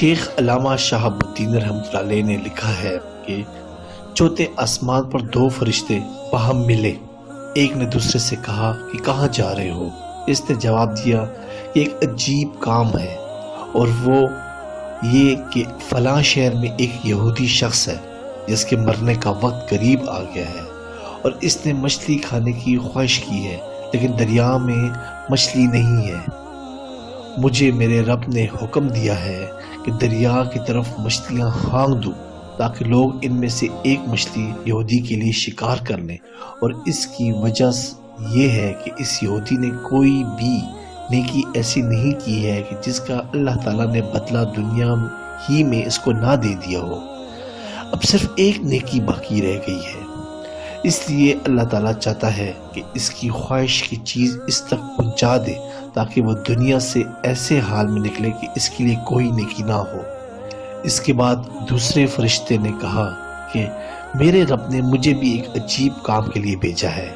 شیخ علامہ شہاب الدین رحمۃ اللہ علیہ نے لکھا ہے کہ چوتھے آسمان پر دو فرشتے باہم ملے۔ ایک نے دوسرے سے کہا کہ کہاں جا رہے ہو؟ اس نے جواب دیا کہ ایک عجیب کام ہے، اور وہ یہ کہ فلاں شہر میں ایک یہودی شخص ہے جس کے مرنے کا وقت قریب آ گیا ہے، اور اس نے مچھلی کھانے کی خواہش کی ہے، لیکن دریا میں مچھلی نہیں ہے۔ مجھے میرے رب نے حکم دیا ہے کہ دریا کی طرف مچھلیاں ہانک دوں تاکہ لوگ ان میں سے ایک مچھلی یہودی کے لیے شکار کر لیں، اور اس کی وجہ یہ ہے کہ اس یہودی نے کوئی بھی نیکی ایسی نہیں کی ہے کہ جس کا اللہ تعالیٰ نے بدلہ دنیا ہی میں اس کو نہ دے دیا ہو۔ اب صرف ایک نیکی باقی رہ گئی ہے، اس لیے اللہ تعالیٰ چاہتا ہے کہ اس کی خواہش کی چیز اس تک پہنچا دے تاکہ وہ دنیا سے ایسے حال میں نکلے کہ اس کے لیے کوئی نیکی نہ ہو۔ اس کے بعد دوسرے فرشتے نے کہا کہ میرے رب نے مجھے بھی ایک عجیب کام کے لیے بھیجا ہے،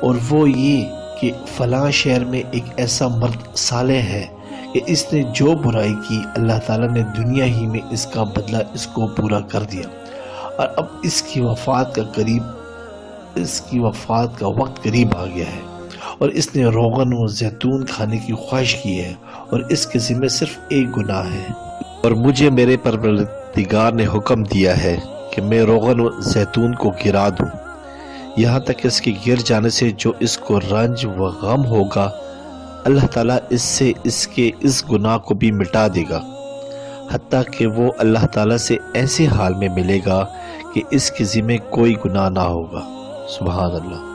اور وہ یہ کہ فلاں شہر میں ایک ایسا مرد صالح ہے کہ اس نے جو برائی کی اللہ تعالیٰ نے دنیا ہی میں اس کا بدلہ اس کو پورا کر دیا، اور اب اس کی وفات کا وقت قریب آ گیا ہے، اور اس نے روغن و زیتون کھانے کی خواہش کی ہے، اور اس کے ذمہ صرف ایک گناہ ہے، اور مجھے میرے پروردگار نے حکم دیا ہے کہ میں روغن و زیتون کو گرا دوں، یہاں تک اس کے گر جانے سے جو اس کو رنج و غم ہوگا اللہ تعالیٰ اس سے اس کے اس گناہ کو بھی مٹا دے گا، حتیٰ کہ وہ اللہ تعالیٰ سے ایسے حال میں ملے گا کہ اس کے ذمہ کوئی گناہ نہ ہوگا۔ سبحان اللہ۔